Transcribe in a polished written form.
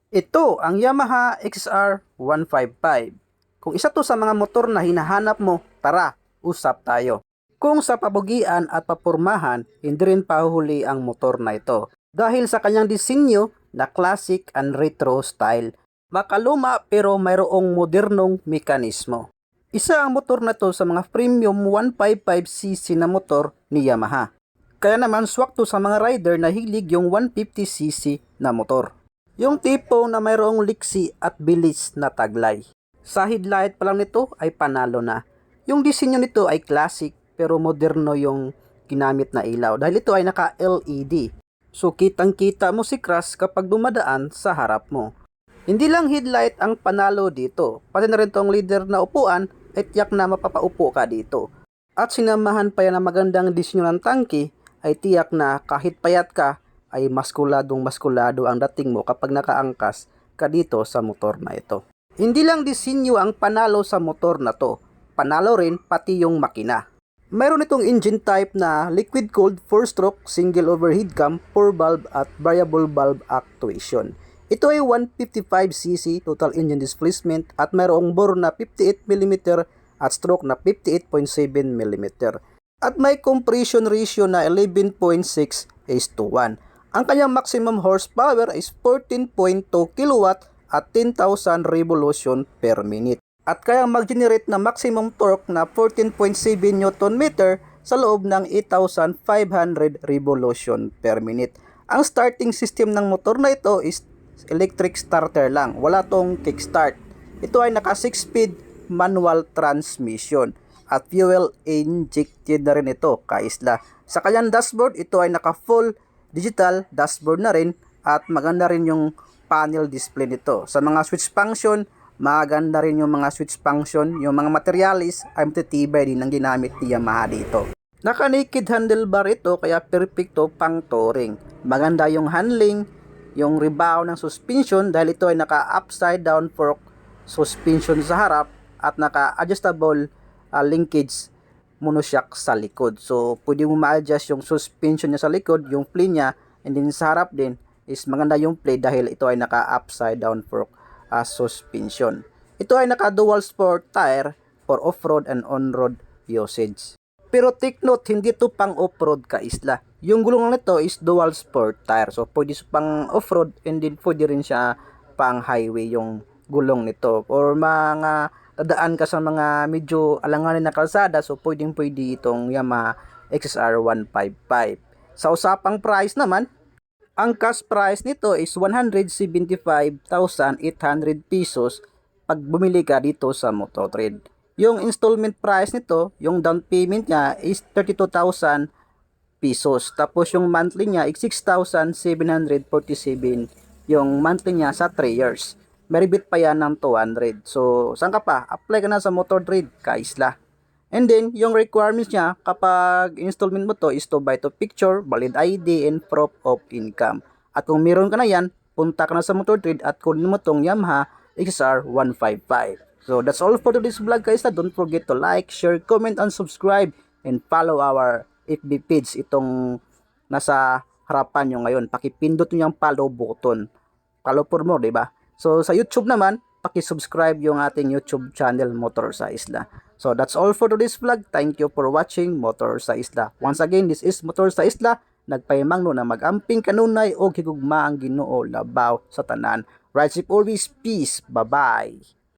Ito ang Yamaha XR 155. Kung isa to sa mga motor na hinahanap mo, tara, usap tayo. Kung sa pabugian at papurmahan, hindi rin pahuhuli ang motor na ito. Dahil sa kanyang disenyo na classic and retro style. Makaluma pero mayroong modernong mekanismo. Isa ang motor na to sa mga premium 155cc na motor ni Yamaha. Kaya naman swak to sa mga rider na hilig yung 150cc na motor. Yung tipo na mayroong liksi at bilis na taglay. Sa headlight pa lang nito ay panalo na. Yung disenyo nito ay classic pero moderno yung ginamit na ilaw dahil ito ay naka-LED. So kitang kita mo si Crash kapag dumadaan sa harap mo. Hindi lang headlight ang panalo dito, pati na rin tong leader na upuan ay tiyak na mapapaupo ka dito. At sinamahan pa yan ng magandang disenyo ng tangke ay tiyak na kahit payat ka ay maskulado ang dating mo kapag nakaangkas ka dito sa motor na ito. Hindi lang disenyo ang panalo sa motor na to, panalo rin pati yung makina. Mayroon itong engine type na liquid cooled 4-stroke single overhead cam 4 valve at variable valve actuation. Ito ay 155cc total engine displacement at mayroong bore na 58mm at stroke na 58.7mm. At may compression ratio na 11.6:1. Ang kanyang maximum horsepower is 14.2 kW at 10,000 revolution per minute. At kaya mag-generate na maximum torque na 14.7 Nm sa loob ng 8,500 revolution per minute. Ang starting system ng motor na ito is electric starter lang, wala tong kickstart. Ito ay naka 6-speed manual transmission at fuel injected na rin ito, kaisla. Sa kanyang dashboard, ito ay naka full digital dashboard na rin at maganda rin yung panel display nito. Sa mga switch function, maganda rin yung mga switch function. Yung mga materialis ay matitibay din ang ginamit ni Yamaha dito. Naka-naked handlebar ito kaya perfecto pang touring. Maganda yung handling, yung rebound ng suspension dahil ito ay naka-upside down fork suspension sa harap at naka-adjustable linkage monoshock sa likod. So, pwede mo ma-adjust yung suspension niya sa likod, yung play niya, and then sa harap din is maganda yung play dahil ito ay naka-upside down fork suspension. Ito ay naka-dual sport tire for off-road and on-road usage. Pero take note, hindi ito pang off-road kaisla. Yung gulong nito is dual sport tire. So, pwede pang off-road and then pwede rin siya pang highway yung gulong nito. Or mga dadaan ka sa mga medyo alanganin na kalsada, so pwede itong Yamaha XR 155. Sa usapang price naman, ang cash price nito is 175,800 pesos pag bumili ka dito sa Mototrade. Yung installment price nito, yung down payment niya is 32,000 pesos. Tapos yung monthly niya is 6,747 yung monthly niya sa 3 years. May rebate pa yan ng 200. So, saan ka pa? Apply ka na sa Mototrade, kaisla. And then, yung requirements niya, kapag installment mo to is to buy to picture, valid ID, and proof of income. At kung meron ka na yan, punta ka na sa Mototrade at kunin mo tong Yamaha XR 155. So, that's all for today's vlog, guys. Don't forget to like, share, comment, and subscribe. And follow our FB page. Itong nasa harapan nyo ngayon. Pakipindot nyo yung follow button. Follow for more, diba? So, sa YouTube naman, pakisubscribe yung ating YouTube channel, Motor sa Isla. So, that's all for today's vlog. Thank you for watching Motor sa Isla. Once again, this is Motor sa Isla. Nagpahimangno na magamping kanunay o higugma ang Ginoo labaw sa tanan. Ride safe always. Peace. Bye-bye.